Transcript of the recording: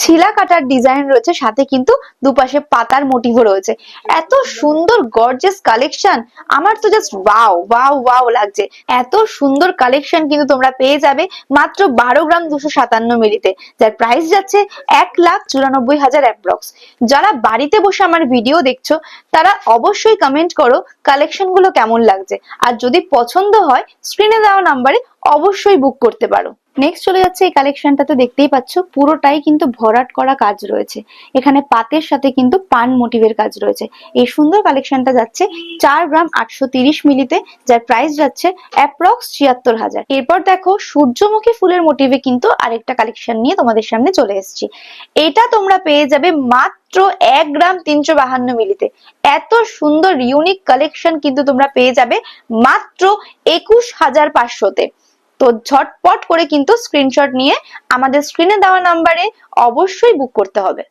ছিলা কাটার ডিজাইন রয়েছে, সাথে কিন্তু দুপাশে পাতার মোটিভও রয়েছে। এত সুন্দর গর্জিয়াস কালেকশন, আমার তো জাস্ট ওয়াও ওয়াও ওয়াও লাগছে। এত সুন্দর কালেকশন কিন্তু তোমরা পেয়ে যাবে মাত্র 12 গ্রাম 257 মিলিতে, যার প্রাইস যাচ্ছে 1,94,000 অ্যাপ্রক্স। যারা বাড়িতে বসে আমার ভিডিও দেখছো তারা অবশ্যই কমেন্ট করো কালেকশন গুলো কেমন লাগছে, আর যদি পছন্দ হয় স্ক্রিনে দেওয়া নাম্বারে অবশ্যই বুক করতে পারো। নেক্সট চলে যাচ্ছে এই কালেকশনটাতে, দেখতেই পাচ্ছ পুরোটাই কিন্তু ভরাট করা কাজ রয়েছে। এখানে পাতের সাথে কিন্তু পান মোটিভের কাজ রয়েছে। এই সুন্দর কালেকশনটা যাচ্ছে 4 গ্রাম 830 মিলিতে, যার প্রাইস যাচ্ছে অ্যাপ্রক্স 76,000। এরপর দেখো সূর্যমুখী ফুলের মোটিভে কিন্তু আরেকটা কালেকশন নিয়ে তোমাদের সামনে চলে এসেছি। এটা তোমরা পেয়ে যাবে মাত্র 1 গ্রাম 352 মিলিতে। এত সুন্দর ইউনিক কালেকশন কিন্তু তোমরা পেয়ে যাবে মাত্র 21,500-তে। তো ঝটপট করে কিন্তু স্ক্রিনশট নিয়ে আমাদের স্ক্রিনে দেওয়া নাম্বারে অবশ্যই বুক করতে হবে।